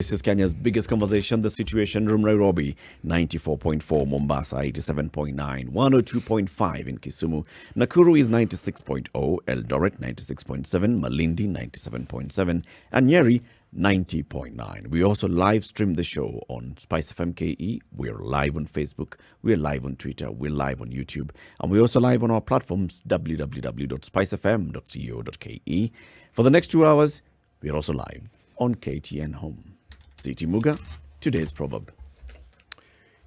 This is Kenya's biggest conversation, The Situation Room, Nairobi, 94.4, Mombasa, 87.9, 102.5 in Kisumu. Nakuru is 96.0, Eldoret, 96.7, Malindi, 97.7, and Nyeri, 90.9. We also live stream the show on Spice FM KE. We're live on Facebook. We're live on Twitter. We're live on YouTube. And we're also live on our platforms, www.spicefm.co.ke. For the next 2 hours, we're also live on KTN Home. Siti Muga, today's proverb.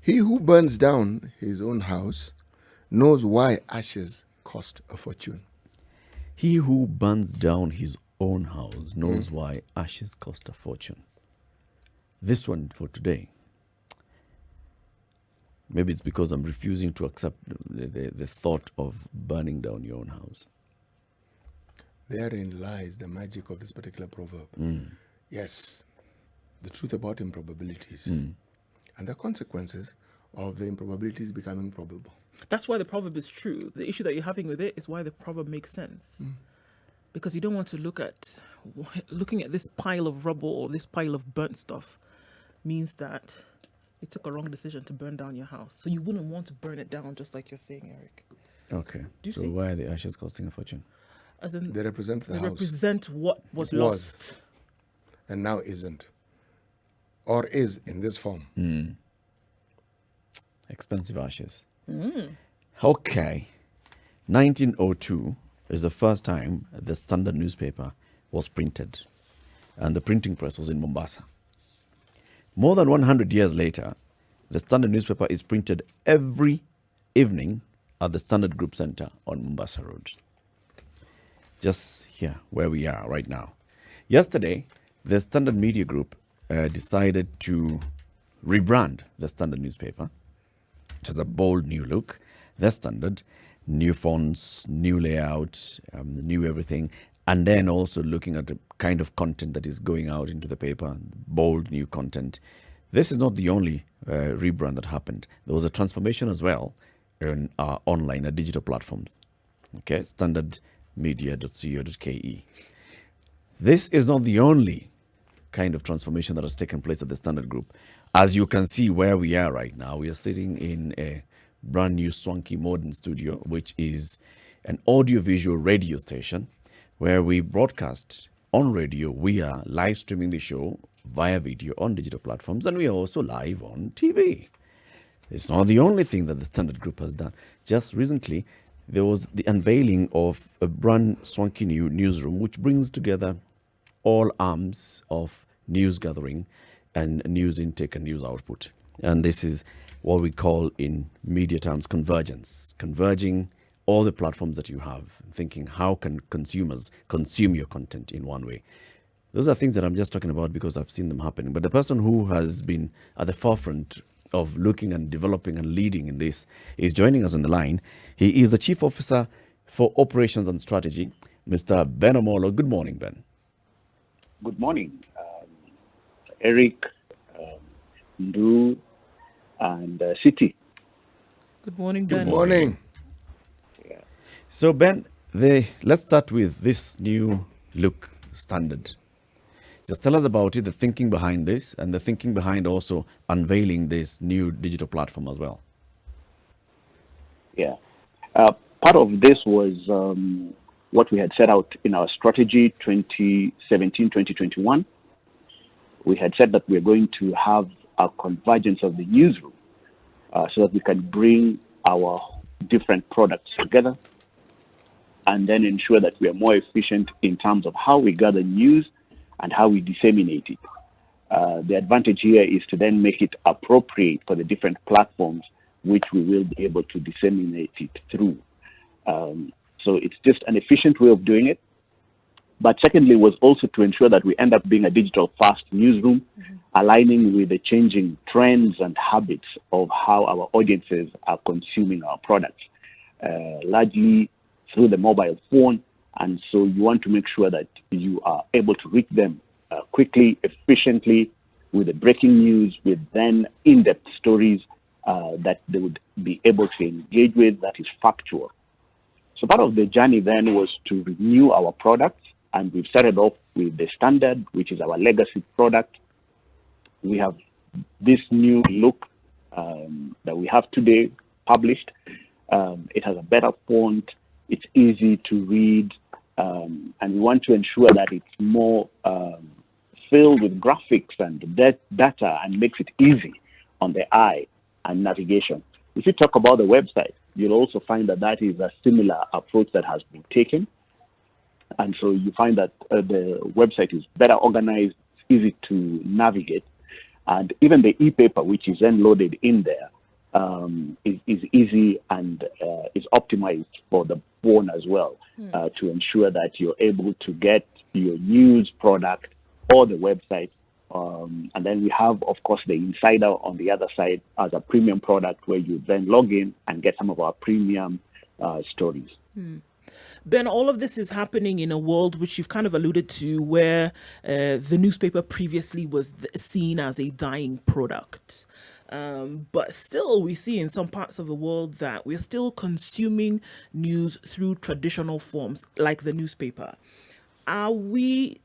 He who burns down his own house knows why ashes cost a fortune. He who burns down his own house knows why ashes cost a fortune. This one for today. Maybe it's because I'm refusing to accept the thought of burning down your own house. Therein lies the magic of this particular proverb. Yes, the truth about improbabilities and the consequences of the improbabilities becoming probable. That's why the proverb is true. The issue that you're having with it is why the proverb makes sense. Because you don't want to looking at this pile of rubble or this pile of burnt stuff means that you took a wrong decision to burn down your house. So you wouldn't want to burn it down, just like you're saying, Eric. Okay. So see? why are the ashes costing a fortune? As in, They represent the they house. represent what was lost. And now isn't. Or is in this form. Expensive ashes. Okay. 1902 is the first time the Standard newspaper was printed. And the printing press was in Mombasa. More than 100 years later, the Standard newspaper is printed every evening at the Standard Group Center on Mombasa Road. Just here, where we are right now. Yesterday, the Standard Media Group decided to rebrand the Standard newspaper. It has a bold new look. The Standard, new fonts, new layout, new everything, and then also looking at the kind of content that is going out into the paper, bold new content. This is not the only rebrand that happened. There was a transformation as well in our online digital platforms. Okay, standardmedia.co.ke. This is not the only kind of transformation that has taken place at the Standard Group. As you can see where we are right now, we are sitting in a brand new swanky modern studio, which is an audio-visual radio station where we broadcast on radio. We are live streaming the show via video on digital platforms, and we are also live on TV. It's not the only thing that the Standard Group has done. Just recently, there was the unveiling of a brand swanky new newsroom, which brings together all arms of news gathering and news intake and news output. And this is what we call in media terms convergence, converging all the platforms that you have, thinking how can consumers consume your content in one way. Those are things that I'm just talking about because I've seen them happening. But the person who has been at the forefront of looking and developing and leading in this is joining us on the line. He is the Chief Officer for Operations and Strategy, Mr. Ben Omollo. Good morning, Ben. Good morning, Eric, Ndu, and City. Good morning, Ben. Good morning. Yeah. So, Ben, let's start with this new look Standard. Just tell us about it, the thinking behind this, and the thinking behind also unveiling this new digital platform as well. Yeah. Part of this was what we had set out in our strategy 2017-2021. We had said that we're going to have a convergence of the newsroom so that we can bring our different products together and then ensure that we are more efficient in terms of how we gather news and how we disseminate it. The advantage here is to then make it appropriate for the different platforms which we will be able to disseminate it through. So it's just an efficient way of doing it. But secondly, was also to ensure that we end up being a digital fast newsroom, aligning with the changing trends and habits of how our audiences are consuming our products, largely through the mobile phone. And so you want to make sure that you are able to reach them quickly, efficiently, with the breaking news, with then in-depth stories that they would be able to engage with that is factual. So part of the journey then was to renew our products, and we've started off with the Standard, which is our legacy product. we have this new look that we have today published. It has a better font. It's easy to read, and we want to ensure that it's more filled with graphics and data and makes it easy on the eye and navigation. If you talk about the website, you'll also find that that is a similar approach that has been taken. And so you find that the website is better organized, easy to navigate, and even the e-paper, which is then loaded in there, is easy and is optimized for the phone as well, to ensure that you're able to get your news product or the website. And then we have, of course, the Insider on the other side as a premium product where you then log in and get some of our premium stories. Ben, all of this is happening in a world which you've kind of alluded to, where the newspaper previously was seen as a dying product. But still, we see in some parts of the world that we're still consuming news through traditional forms, like the newspaper. Are we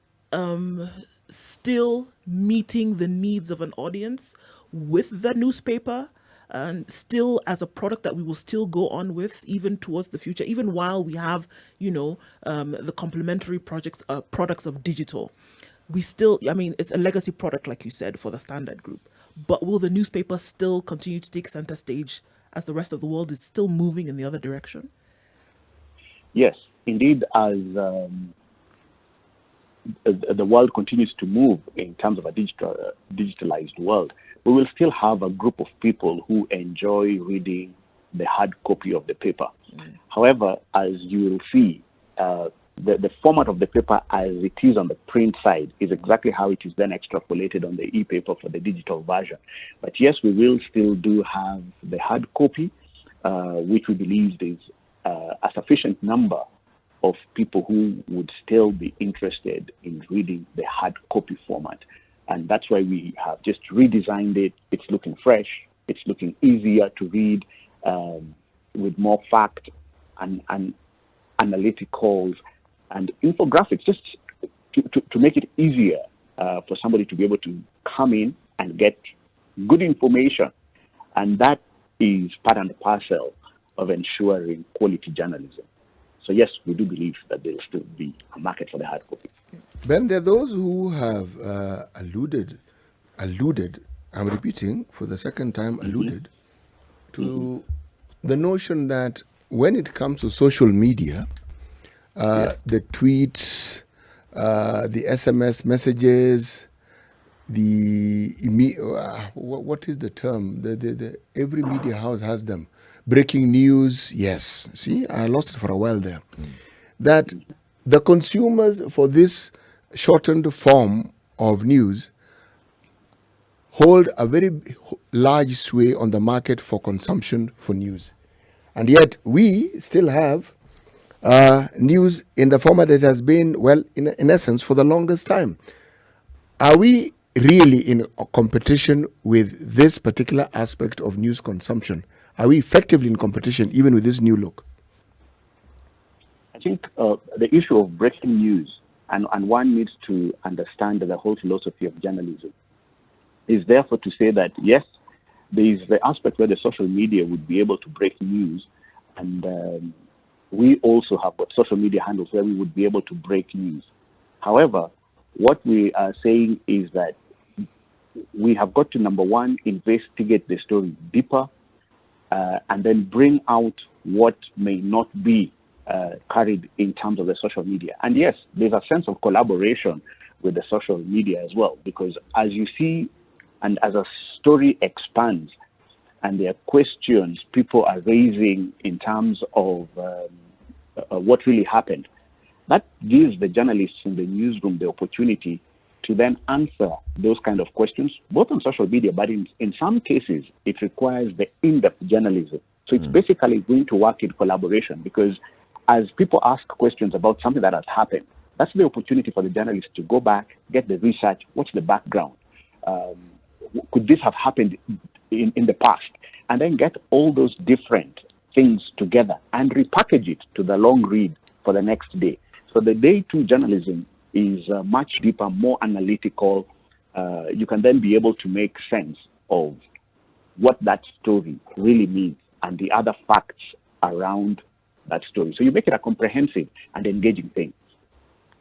still meeting the needs of an audience with the newspaper? And still as a product that we will still go on with even towards the future, even while we have, the complementary products of digital. We still, it's a legacy product, like you said, for the Standard Group. But will the newspaper still continue to take center stage as the rest of the world is still moving in the other direction? Yes, indeed, as the world continues to move in terms of a digitalized world, we will still have a group of people who enjoy reading the hard copy of the paper. However, as you will see, the format of the paper as it is on the print side is exactly how it is then extrapolated on the e-paper for the digital version. But yes, we will still do have the hard copy, which we believe is a sufficient number of people who would still be interested in reading the hard copy format. And that's why we have just redesigned it. It's looking fresh. It's looking easier to read, with more fact and analyticals and infographics, just to make it easier for somebody to be able to come in and get good information. And that is part and parcel of ensuring quality journalism. So yes, we do believe that there will still be a market for the hard copy. Ben, there are those who have alluded, I'm repeating for the second time, alluded to the notion that when it comes to social media, the tweets, the SMS messages, what is the term? The every media house has them. Breaking news, yes. See, I lost it for a while there. That the consumers for this shortened form of news hold a very large sway on the market for consumption for news. And yet we still have news in the format that has been, well, in essence, for the longest time. Are we really in a competition with this particular aspect of news consumption? Are we effectively in competition even with this new look? I think the issue of breaking news, and one needs to understand the whole philosophy of journalism, is therefore to say that, yes, there is the aspect where the social media would be able to break news, and we also have got social media handles where we would be able to break news. However, what we are saying is that we have got to, number one, investigate the story deeper, and then bring out what may not be carried in terms of the social media. And yes, there's a sense of collaboration with the social media as well, because as you see, and as a story expands, and there are questions people are raising in terms of what really happened, that gives the journalists in the newsroom the opportunity to then answer those kind of questions, both on social media, but in some cases, it requires the in-depth journalism. So it's basically going to work in collaboration, because as people ask questions about something that has happened, that's the opportunity for the journalist to go back, get the research, what's the background, could this have happened in the past, and then get all those different things together and repackage it to the long read for the next day. So the day two journalism is much deeper, more analytical, you can then be able to make sense of what that story really means and the other facts around that story. So you make it a comprehensive and engaging thing.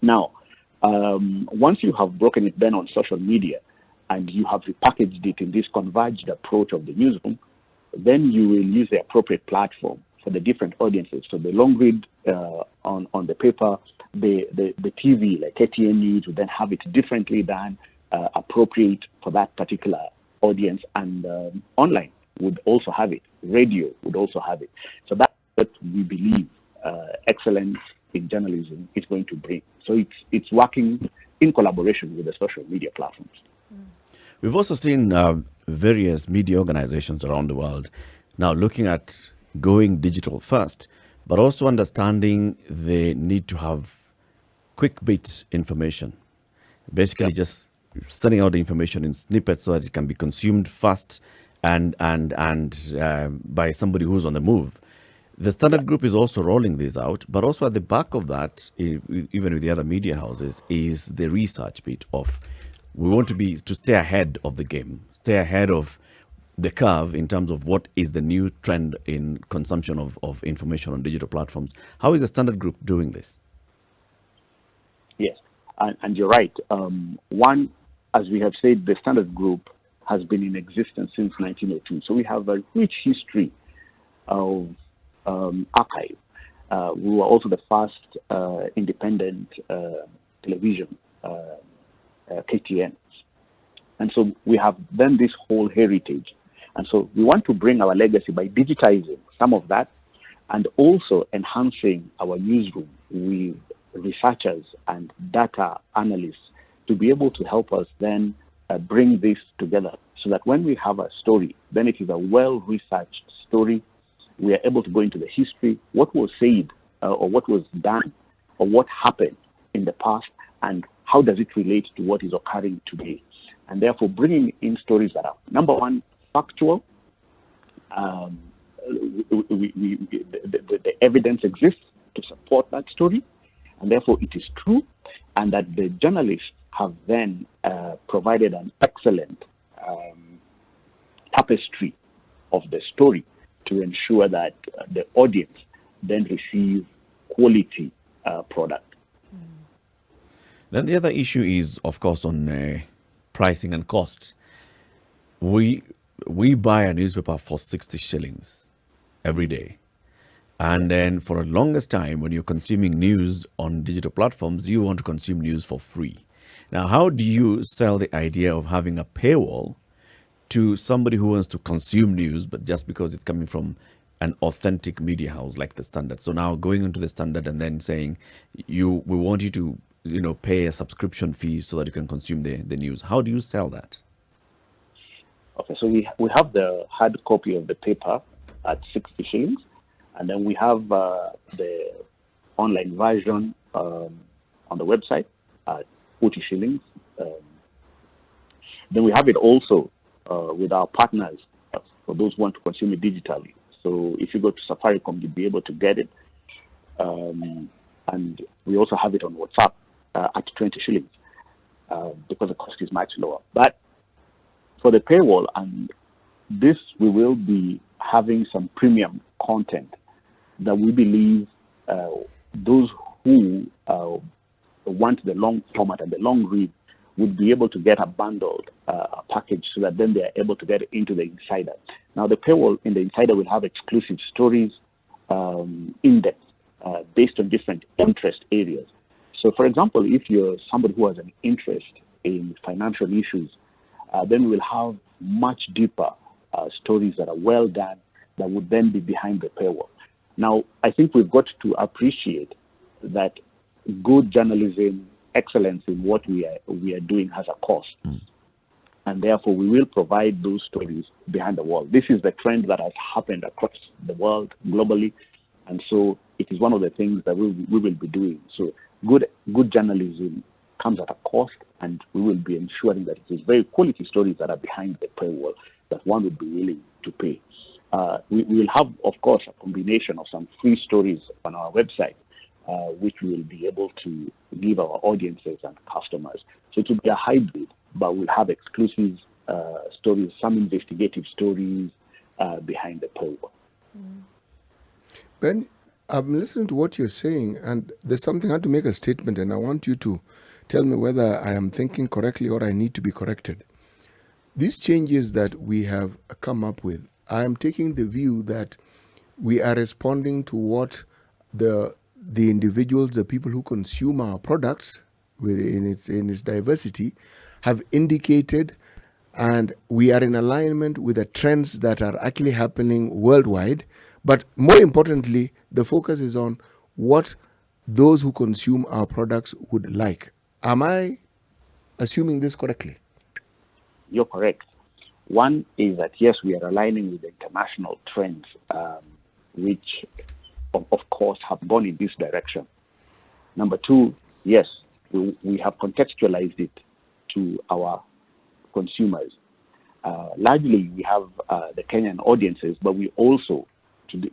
Now, once you have broken it then on social media and you have repackaged it in this converged approach of the newsroom, then you will use the appropriate platform for the different audiences. So the long read on the paper, the TV, like KTN News, will then have it differently than appropriate for that particular audience, and online would also have it. Radio would also have it. So that's what we believe excellence in journalism is going to bring. So it's working in collaboration with the social media platforms. We've also seen various media organizations around the world now looking at going digital first, but also understanding the need to have quick bits information. Basically, just sending out the information in snippets so that it can be consumed fast and by somebody who's on the move. The Standard Group is also rolling these out, but also at the back of that, even with the other media houses, is the research bit of we want to stay ahead of the game, stay ahead of the curve in terms of what is the new trend in consumption of information on digital platforms. How is the Standard Group doing this? Yes, and you're right. One, as we have said, the Standard Group has been in existence since 1902. So we have a rich history of archive. We were also the first independent television, KTN. And so we have then this whole heritage. And so we want to bring our legacy by digitizing some of that and also enhancing our newsroom with researchers and data analysts to be able to help us then bring this together so that when we have a story, then it is a well-researched story. We are able to go into the history, what was said or what was done or what happened in the past and how does it relate to what is occurring today. And therefore bringing in stories that are, number one, factual. The evidence exists to support that story, and therefore it is true, and that the journalists have then provided an excellent tapestry of the story to ensure that the audience then receive quality product. Then the other issue is, of course, on pricing and costs. We buy a newspaper for 60 shillings every day. And then for the longest time, when you're consuming news on digital platforms, you want to consume news for free. Now, how do you sell the idea of having a paywall to somebody who wants to consume news, but just because it's coming from an authentic media house like the Standard? So now going into the Standard and then saying, we want you to pay a subscription fee so that you can consume the news. How do you sell that? Okay, so we have the hard copy of the paper at 60 shillings, and then we have the online version on the website at 40 shillings. Then we have it also with our partners for those who want to consume it digitally. So if you go to Safaricom, you'll be able to get it. And we also have it on WhatsApp at 20 shillings because the cost is much lower. But for the paywall, and this we will be having some premium content that we believe those who want the long format and the long read would be able to get a bundled package so that then they are able to get into the Insider. Now, the paywall in the Insider will have exclusive stories in depth based on different interest areas. So, for example, if you're somebody who has an interest in financial issues, then we will have much deeper stories that are well done that would then be behind the paywall. Now, I think we've got to appreciate that good journalism, excellence in what we are doing has a cost. And therefore, we will provide those stories behind the wall. This is the trend that has happened across the world globally. And so it is one of the things that we will be doing. So good journalism comes at a cost, and we will be ensuring that it is very quality stories that are behind the paywall that one would be willing to pay. We will have, of course, a combination of some free stories on our website, which we will be able to give our audiences and customers. So it will be a hybrid but we'll have exclusive stories, some investigative stories behind the paywall. Ben, I'm listening to what you're saying, and there's something I had to make a statement, and I want you to tell me whether I am thinking correctly or I need to be corrected. These changes that we have come up with, I am taking the view that we are responding to what the individuals, the people who consume our products in its diversity, have indicated, and we are in alignment with the trends that are actually happening worldwide. But more importantly, the focus is on what those who consume our products would like. Am I assuming this correctly? You're correct. One is that, yes, we are aligning with the international trends, which, of course, have gone in this direction. Number two, yes, we have contextualized it to our consumers. Largely, we have the Kenyan audiences, but we also,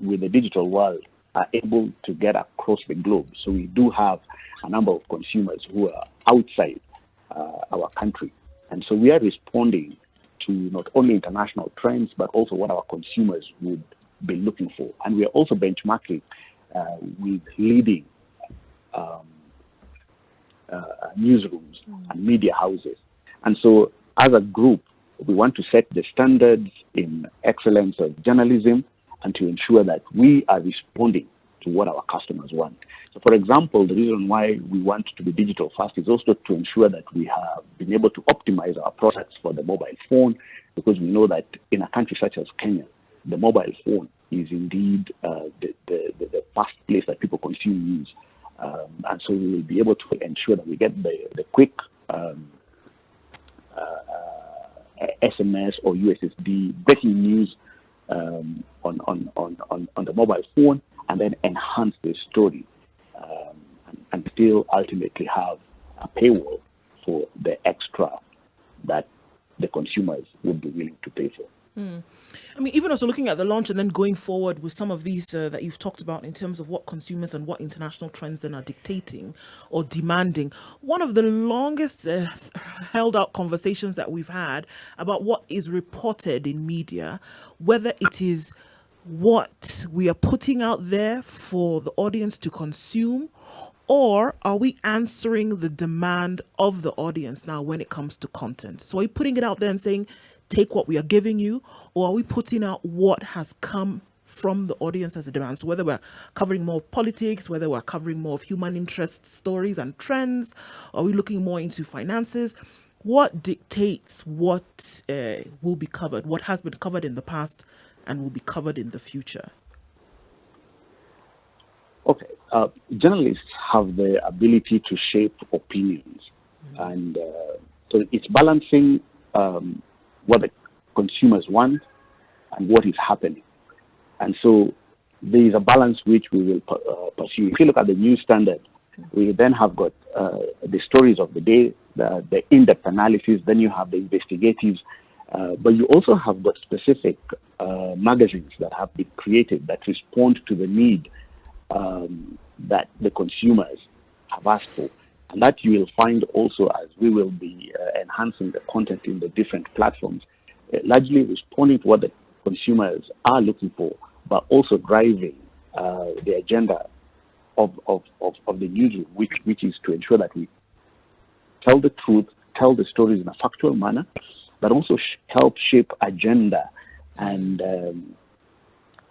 with the digital world, are able to get across the globe. So we do have a number of consumers who are outside our country. And so we are responding to not only international trends, but also what our consumers would be looking for. And we are also benchmarking with leading newsrooms and media houses. And so as a group, we want to set the standards in excellence of journalism and to ensure that we are responding to what our customers want. So, for example, the reason why we want to be digital first is also to ensure that we have been able to optimize our products for the mobile phone, because we know that in a country such as Kenya, the mobile phone is indeed the first place that people consume news. And so we will be able to ensure that we get the quick SMS or USSD breaking news on the mobile phone, and then enhance the story and still ultimately have a paywall for the extra that the consumers would be willing to pay for. I mean, even also looking at the launch and then going forward with some of these that you've talked about in terms of what consumers and what international trends then are dictating or demanding. One of the longest held out conversations that we've had about what is reported in media, whether it is what we are putting out there for the audience to consume, or are we answering the demand of the audience now when it comes to content? So are we putting it out there and saying, take what we are giving you, or are we putting out what has come from the audience as a demand? So whether we're covering more politics, whether we're covering more of human interest stories and trends, are we looking more into finances? What dictates what will be covered, what has been covered in the past and will be covered in the future? Okay. Journalists have the ability to shape opinions. And so it's balancing what the consumers want and what is happening. And so there is a balance which we will pursue. If you look at the news standard, we then have got the stories of the day, the in-depth analysis, then you have the investigatives, but you also have got specific magazines that have been created that respond to the need that the consumers have asked for. And that you will find also as we will be enhancing the content in the different platforms, largely responding to what the consumers are looking for, but also driving the agenda of the newsroom, which is to ensure that we tell the truth, tell the stories in a factual manner, but also help shape agenda and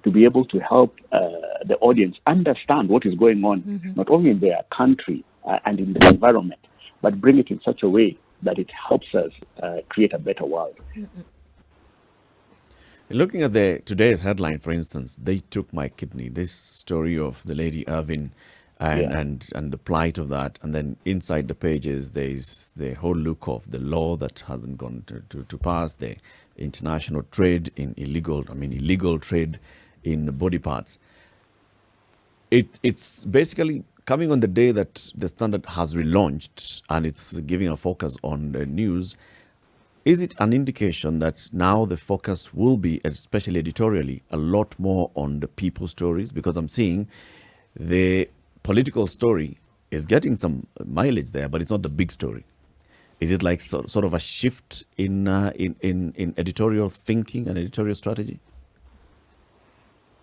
to be able to help the audience understand what is going on, not only in their country and in the environment, but bring it in such a way that it helps us create a better world. Looking at today's headline, for instance, they took my kidney. This story of the lady Irvin and the plight of that, and then inside the pages there's the whole look of the law that hasn't gone to pass, the international trade in illegal trade in body parts. It's basically coming on the day that the Standard has relaunched and it's giving a focus on the news. Is it an indication that now the focus will be, especially editorially, a lot more on the people stories? Because I'm seeing the political story is getting some mileage there, but it's not the big story. Is it like sort of a shift in editorial thinking and editorial strategy?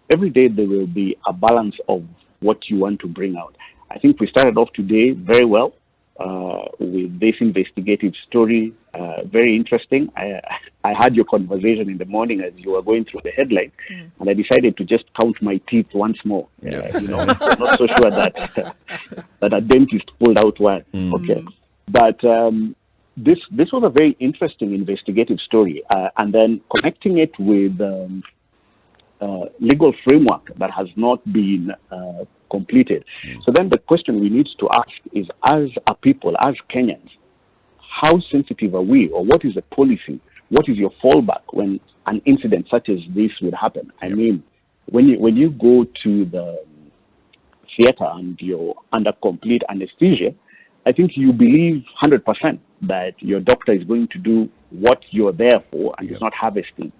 Every day there will be a balance of what you want to bring out. I think we started off today very well with this investigative story. Very interesting. I had your conversation in the morning as you were going through the headline, and I decided to just count my teeth once more. I'm not so sure that that a dentist pulled out one. Okay, but this was a very interesting investigative story, and then connecting it with legal framework that has not been completed. So then the question we need to ask is, as a people, as Kenyans, how sensitive are we, or what is the policy? What is your fallback when an incident such as this would happen? I mean, when you go to the theater and you're under complete anesthesia, I think you believe 100% that your doctor is going to do what you're there for and is not harvesting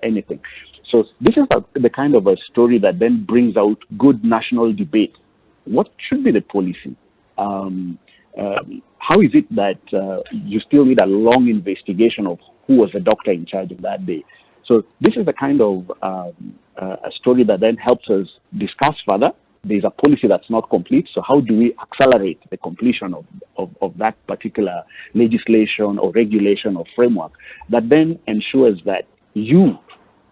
anything. So this is the kind of a story that then brings out good national debate. What should be the policy? How is it that you still need a long investigation of who was the doctor in charge of that day? So this is the kind of a story that then helps us discuss further. There's a policy that's not complete, so how do we accelerate the completion of that particular legislation or regulation or framework that then ensures that you,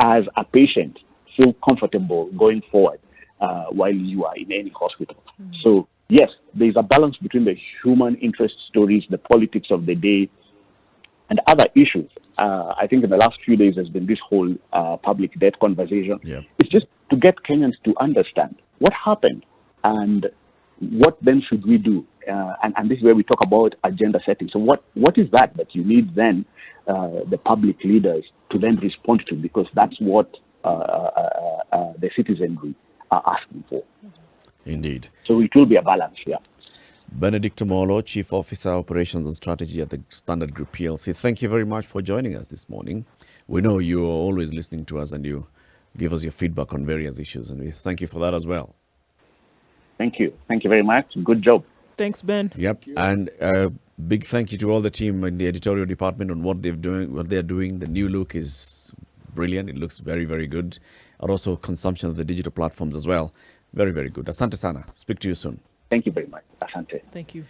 as a patient, feel comfortable going forward while you are in any hospital. So yes, there's a balance between the human interest stories, the politics of the day, and other issues. I think in the last few days there's been this whole public debt conversation. It's just to get Kenyans to understand what happened and what then should we do. And this is where we talk about agenda setting. So what is that you need then the public leaders to then respond to, because that's what the citizenry are asking for. Indeed. So it will be a balance, Benedict Omollo, Chief Officer, Operations and Strategy at the Standard Group PLC. Thank you very much for joining us this morning. We know you are always listening to us and you give us your feedback on various issues, and we thank you for that as well. Thank you. Thank you very much. Good job. Thanks, Ben. Yep. And big thank you to all the team in the editorial department on what they're doing. The new look is brilliant. It looks very, very good. And also consumption of the digital platforms as well. Very, very good. Asante sana. Speak to you soon. Thank you very much. Asante. Thank you.